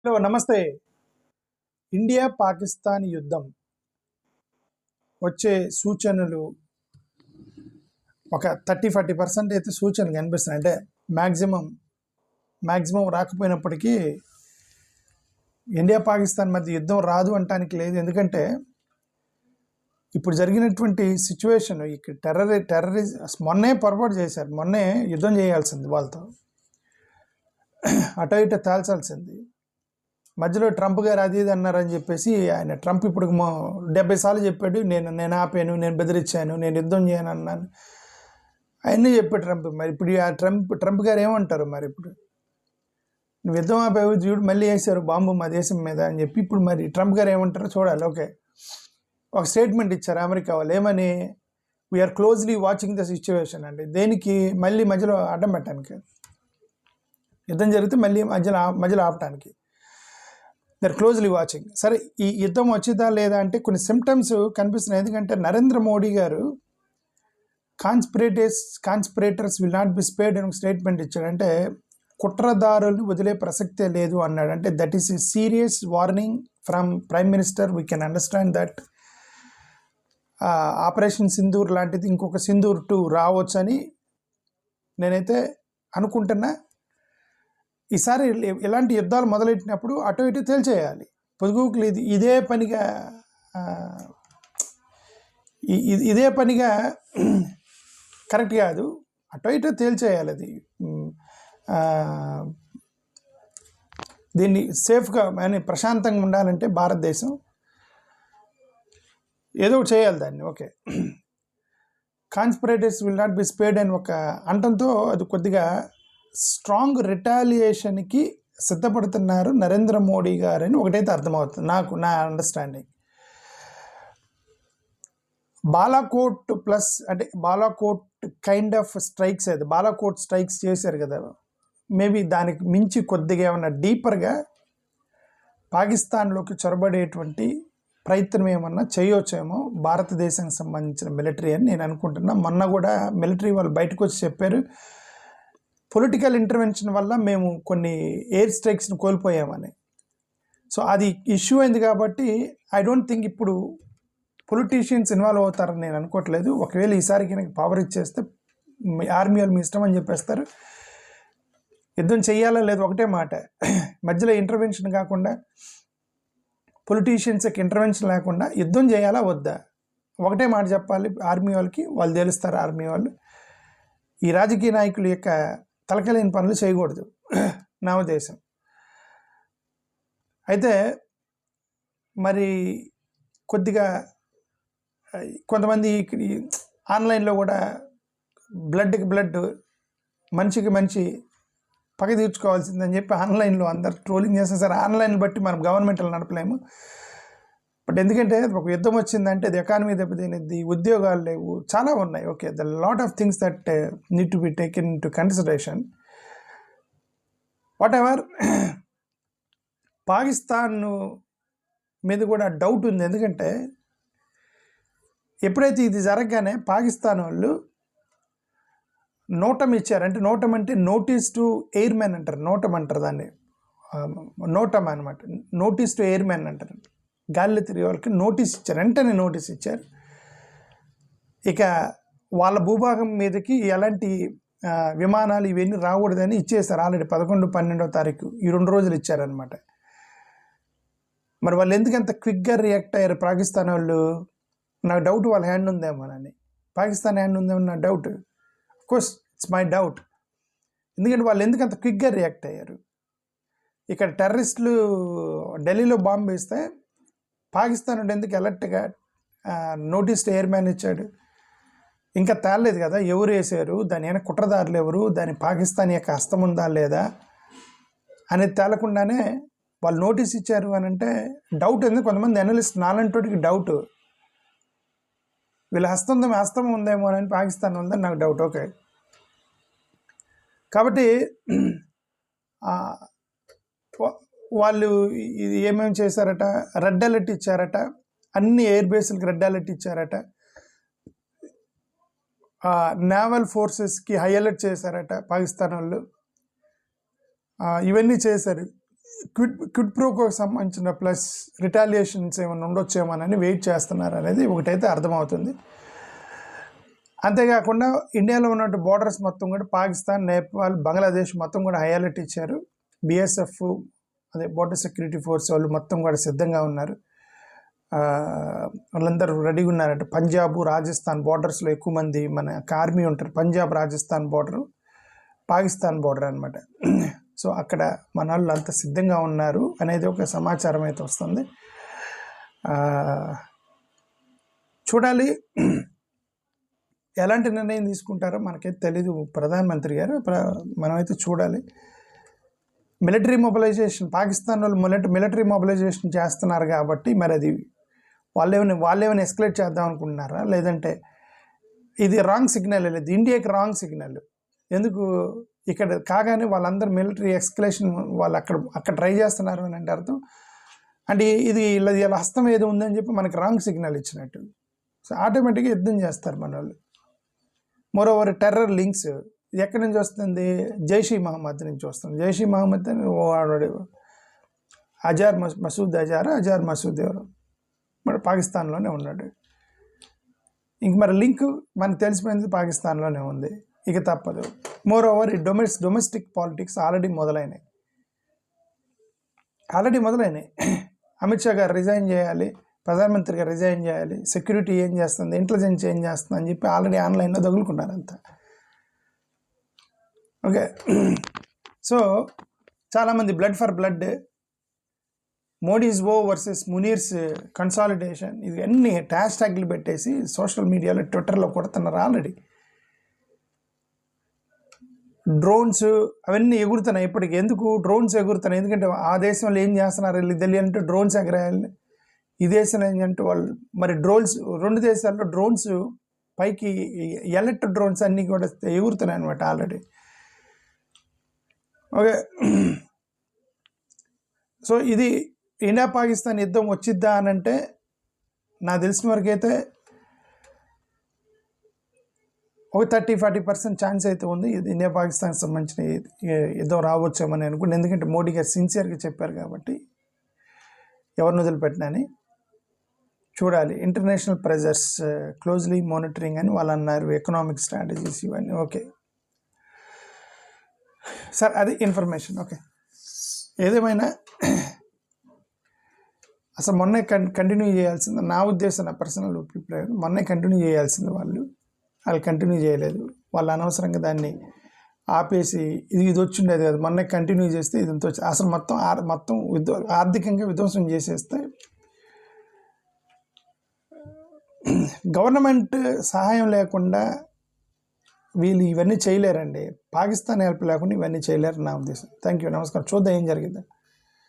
Hello నమస్తే. India Pakistan యుద్ధం వచ్చే సూచనలు ఒక 30-40% అయితే సూచనలు కనిపిస్తున్నాయి. అంటే మ్యాక్సిమం రాకపోయినప్పటికీ ఇండియా పాకిస్తాన్ మధ్య యుద్ధం రాదు అంటానికి లేదు. ఎందుకంటే ఇప్పుడు జరిగినటువంటి సిచ్యువేషన్ ఇక్కడ టెర్రరిస్ట్ మొన్నే పొరపాటు చేశారు. మొన్నే యుద్ధం చేయాల్సింది, వాళ్ళతో అటో ఇటో తేల్చాల్సింది. మధ్యలో ట్రంప్ గారు అది ఇది అన్నారని చెప్పేసి ఆయన ట్రంప్ ఇప్పుడు 70 సార్లు చెప్పాడు, నేను ఆపాను, నేను బెదిరించాను, నేను యుద్ధం చేయను అన్నాను, అవన్నీ చెప్పాడు ట్రంప్. మరి ఇప్పుడు ఆ ట్రంప్ గారు ఏమంటారు? మరి ఇప్పుడు నువ్వు యుద్ధం ఆపావు చూడు, మళ్ళీ వేసారు బాంబు మా దేశం మీద అని చెప్పి ఇప్పుడు మరి ట్రంప్ గారు ఏమంటారో చూడాలి. ఓకే, ఒక స్టేట్మెంట్ ఇచ్చారు అమెరికా వాళ్ళు, ఏమని? We are closely watching the situation అండి. దేనికి? మళ్ళీ మధ్యలో అడ్డం పెట్టడానికి, యుద్ధం జరిగితే మళ్ళీ మధ్యలో ఆపడానికి. They're closely watching. సరే, ఈ యుద్ధం వచ్చిందా లేదా అంటే కొన్ని సిమ్టమ్స్ కనిపిస్తున్నాయి. ఎందుకంటే నరేంద్ర మోడీ గారు conspirators will not be spared అని ఒక స్టేట్మెంట్ ఇచ్చాడు. అంటే కుట్రదారులను వదిలే ప్రసక్తే లేదు అన్నాడు. అంటే that is a serious warning from prime minister. We can understand that operation Sindoor లాంటిది ఇంకొక సింధూర్ 2 రావచ్చని నేనైతే అనుకుంటున్నా. ఈసారి ఇలాంటి యుద్ధాలు మొదలెట్టినప్పుడు అటు ఇటు తేల్చేయాలి. పొదుగుకులు ఇదే పనిగా కరెక్ట్ కాదు. అటు ఇటు తేల్చేయాలి. అది దీన్ని సేఫ్గా ప్రశాంతంగా ఉండాలంటే భారతదేశం ఏదో ఒకటి చేయాలి దాన్ని. Okay, conspirators will not be spared అని ఒక అంటంతో అది కొద్దిగా స్ట్రాంగ్ రిటాలియేషన్కి సిద్ధపడుతున్నారు నరేంద్ర మోడీ గారు అని ఒకటైతే అర్థమవుతుంది నాకు, నా అండర్స్టాండింగ్. బాలాకోట్ ప్లస్ అంటే బాలాకోట్ కైండ్ ఆఫ్ స్ట్రైక్స్, అది బాలాకోట్ స్ట్రైక్స్ చేశారు కదా, మేబీ దానికి మించి కొద్దిగా ఏమన్నా డీపర్గా పాకిస్తాన్లోకి చొరబడేటువంటి ప్రయత్నం ఏమన్నా చేయవచ్చేమో భారతదేశానికి సంబంధించిన మిలిటరీ అని నేను అనుకుంటున్నా. మొన్న కూడా మిలిటరీ వాళ్ళు బయటకు వచ్చి చెప్పారు, పొలిటికల్ ఇంటర్వెన్షన్ వల్ల మేము కొన్ని ఎయిర్ స్ట్రైక్స్ని కోల్పోయామని. సో అది ఇష్యూ అయింది కాబట్టి ఐ డోంట్ థింక్ ఇప్పుడు పొలిటీషియన్స్ ఇన్వాల్వ్ అవుతారని నేను అనుకోవట్లేదు. ఒకవేళ ఈసారికి నాకు పవర్ ఇచ్చేస్తే ఆర్మీ వాళ్ళు మీ ఇష్టం అని చెప్పేస్తారు. యుద్ధం చేయాలా లేదు ఒకటే మాట, మధ్యలో ఇంటర్వెన్షన్ కాకుండా, పొలిటీషియన్స్కి ఇంటర్వెన్షన్ లేకుండా యుద్ధం చేయాలా వద్దా ఒకటే మాట చెప్పాలి ఆర్మీ వాళ్ళకి. వాళ్ళు తెలుస్తారు ఆర్మీ వాళ్ళు. ఈ రాజకీయ నాయకుల యొక్క తలకలేని పనులు చేయకూడదు నా ఉద్దేశం. అయితే మరి కొద్దిగా కొంతమంది ఆన్లైన్లో కూడా బ్లడ్కి బ్లడ్, మనిషికి మనిషి పగ తీర్చుకోవాల్సిందని చెప్పి ఆన్లైన్లో అందరు ట్రోలింగ్ చేస్తారు. సరే, ఆన్లైన్ బట్టి మనం గవర్నమెంట్లు నడపలేము. బట్ ఎందుకంటే ఒక యుద్ధం వచ్చిందంటే అది ఎకానమీ దెబ్బతినేది, ఉద్యోగాలు లేవు, చాలా ఉన్నాయి. Okay, the lot of things that need to be taken in to consideration. What ever, Pakistan మీద కూడా డౌట్ ఉంది. ఎందుకంటే ఎప్పుడైతే ఇది జరగగానే పాకిస్తాన్ వాళ్ళు నోటం ఇచ్చారు. అంటే నోటం అంటే నోటీస్ టు ఎయిర్మెన్ అంటారు, నోటం అంటారు దాన్ని, నోటం అనమాట. నోటీస్ టు ఎయిర్మెన్ అంటారు. గాలిలో తిరిగే వాళ్ళకి నోటీస్ ఇచ్చారు, వెంటనే నోటీస్ ఇచ్చారు. ఇక వాళ్ళ భూభాగం మీదకి ఎలాంటి విమానాలు ఇవన్నీ రాకూడదని ఇచ్చేస్తారు. ఆల్రెడీ 11, 12వ తారీఖు ఈ 2 రోజులు ఇచ్చారనమాట. మరి వాళ్ళు ఎందుకు అంత క్విక్గా రియాక్ట్ అయ్యారు పాకిస్తాన్ వాళ్ళు? నాకు డౌట్ వాళ్ళ హ్యాండ్ ఉందేమోనని, పాకిస్తాన్ హ్యాండ్ ఉందేమో నా doubt. Course it's my doubt. ఎందుకంటే వాళ్ళు ఎందుకు అంత క్విక్గా రియాక్ట్ అయ్యారు? ఇక్కడ టెర్రరిస్టులు ఢిల్లీలో బాంబు వేస్తే పాకిస్తాన్ ఎందుకు అలర్ట్గా నోటీస్ ఎయిర్మ్యాన్ ఇచ్చాడు? ఇంకా తేలలేదు కదా ఎవరు వేసారు, దాని ఏమైనా కుట్రదారులు ఎవరు, దాని పాకిస్తాన్ యొక్క హస్తం ఉందా లేదా అనేది తేలకుండానే వాళ్ళు నోటీస్ ఇచ్చారు అని అంటే డౌట్. ఎందుకు కొంతమంది అనలిస్ట్ నాలంటోటికి డౌట్, వీళ్ళ హస్తం ఉందేమో అని పాకిస్తాన్ ఉందని నాకు డౌట్. ఓకే, కాబట్టి వాళ్ళు ఇది ఏమేమి చేశారట, రెడ్ అలర్ట్ ఇచ్చారట, అన్ని ఎయిర్ బేస్లకి రెడ్ అలర్ట్ ఇచ్చారట, నేవల్ ఫోర్సెస్కి హై అలర్ట్ చేశారట పాకిస్తాన్ వాళ్ళు. ఇవన్నీ చేశారు. క్విడ్ ప్రోకోకి సంబంధించిన ప్లస్ రిటాలియేషన్స్ ఏమైనా ఉండొచ్చేమోనని వెయిట్ చేస్తున్నారు అనేది ఒకటైతే అర్థమవుతుంది. అంతేకాకుండా ఇండియాలో ఉన్నట్టు బోర్డర్స్ మొత్తం కూడా పాకిస్తాన్, నేపాల్, బంగ్లాదేశ్ మొత్తం కూడా హై అలర్ట్ ఇచ్చారు. బిఎస్ఎఫ్ అదే బోర్డర్ సెక్యూరిటీ ఫోర్స్ వాళ్ళు మొత్తం కూడా సిద్ధంగా ఉన్నారు. వాళ్ళందరూ రెడీగా ఉన్నారంటే పంజాబ్, రాజస్థాన్ బోర్డర్స్లో ఎక్కువ మంది మన ఆర్మీ ఉంటారు. పంజాబ్, రాజస్థాన్ బోర్డరు పాకిస్తాన్ బోర్డర్ అనమాట. సో అక్కడ మన వాళ్ళు అంత సిద్ధంగా ఉన్నారు అనేది ఒక సమాచారం అయితే వస్తుంది. చూడాలి ఎలాంటి నిర్ణయం తీసుకుంటారో మనకైతే తెలీదు ప్రధానమంత్రి గారు. మనమైతే చూడాలి. మిలిటరీ మొబిలైజేషన్ పాకిస్తాన్ వాళ్ళు మిలిటరీ మొబిలైజేషన్ చేస్తున్నారు కాబట్టి మరి అది వాళ్ళేమైనా ఎస్కలేట్ చేద్దాం అనుకుంటున్నారా, లేదంటే ఇది రాంగ్ సిగ్నల్, లేదు ఇండియాకి రాంగ్ సిగ్నల్. ఎందుకు ఇక్కడ కాగానే వాళ్ళందరూ మిలిటరీ ఎస్కలేషన్ వాళ్ళు అక్కడ ట్రై చేస్తున్నారు అని అంటే అర్థం అంటే ఇది ఇలా హస్తం ఏదో ఉందని చెప్పి మనకి రాంగ్ సిగ్నల్ ఇచ్చినట్టు. సో ఆటోమేటిక్గా యుద్ధం చేస్తారు మన వాళ్ళు. మోరోవర్ టెర్రర్ లింక్స్ ఇది ఎక్కడి నుంచి వస్తుంది? జైషీ మహమ్మద్ నుంచి వస్తుంది. జైషీ మహమ్మద్ అని అజార్ మసూద్ ఎవరు మరి పాకిస్తాన్లోనే ఉన్నాడు. ఇంక మరి లింక్ మనకు తెలిసిపోయింది పాకిస్తాన్లోనే ఉంది. ఇక తప్పదు. మోరోవర్ ఈ డొమెస్టిక్ పాలిటిక్స్ ఆల్రెడీ మొదలైనాయి. అమిత్ షా గారు రిజైన్ చేయాలి, ప్రధానమంత్రి గారు రిజైన్ చేయాలి, సెక్యూరిటీ ఏం చేస్తుంది, ఇంటెలిజెన్స్ ఏం చేస్తుంది అని చెప్పి ఆల్రెడీ ఆన్లైన్లో తగులుకున్నారు అంతా. ఓకే, సో చాలామంది బ్లడ్ ఫర్ బ్లడ్, మోడీస్ ఓ వర్సెస్ మునీర్స్ కన్సాలిడేషన్, ఇది అన్ని హ్యాష్ ట్యాగ్లు పెట్టేసి సోషల్ మీడియాలో ట్విట్టర్లో కొడుతున్నారు ఆల్రెడీ. డ్రోన్స్ అవన్నీ ఎగురుతున్నాయి ఇప్పటికి. ఎందుకు డ్రోన్స్ ఎగురుతున్నాయి? ఎందుకంటే ఆ దేశంలో ఏం చేస్తున్నారు వీళ్ళు తెలియాలంటే డ్రోన్స్ ఎగరేయాలి. ఈ దేశంలో ఏంటంటే వాళ్ళు మరి రెండు దేశాల్లో డ్రోన్స్ పైకి ఎలక్ట్రిక్ డ్రోన్స్ అన్నీ కూడా ఎగురుతున్నాయి అనమాట ఆల్రెడీ. ఓకే, సో ఇది ఇండియా పాకిస్తాన్ యుద్ధం వచ్చిద్దా అని అంటే నాకు తెలిసిన వరకైతే ఒక 30-40% ఛాన్స్ అయితే ఉంది. ఇది ఇండియా పాకిస్తాన్కి సంబంధించిన యుద్ధం రావచ్చేమని అనుకుంటే, ఎందుకంటే మోడీ గారు సిన్సియర్గా చెప్పారు కాబట్టి ఎవరిని వదిలిపెట్టినని చూడాలి. ఇంటర్నేషనల్ ప్రెజర్స్ క్లోజ్లీ మానిటరింగ్ అని వాళ్ళు అన్నారు, ఎకనామిక్ స్ట్రాటజీస్ ఇవన్నీ. ఓకే సార్, అది ఇన్ఫర్మేషన్. ఓకే, ఏదేమైనా అసలు మొన్నే కంటిన్యూ చేయాల్సింది నా ఉద్దేశం, నా పర్సనల్ అభిప్రాయం. మొన్నే కంటిన్యూ చేయాల్సింది వాళ్ళు కంటిన్యూ చేయలేదు. వాళ్ళు అనవసరంగా దాన్ని ఆపేసి ఇది వచ్చిండేది కదా, మొన్నే కంటిన్యూ చేస్తే ఇది అసలు మొత్తం ఆర్థికంగా విధ్వంసం చేసేస్తే గవర్నమెంట్ సహాయం లేకుండా వీళ్ళు ఇవన్నీ చేయలేరండి. పాకిస్తాన్ హెల్ప్ లేకుండా ఇవన్నీ చేయలేరు నా ఉద్దేశం. థ్యాంక్ యూ, నమస్కారం. చూద్దాం ఏం జరిగింది.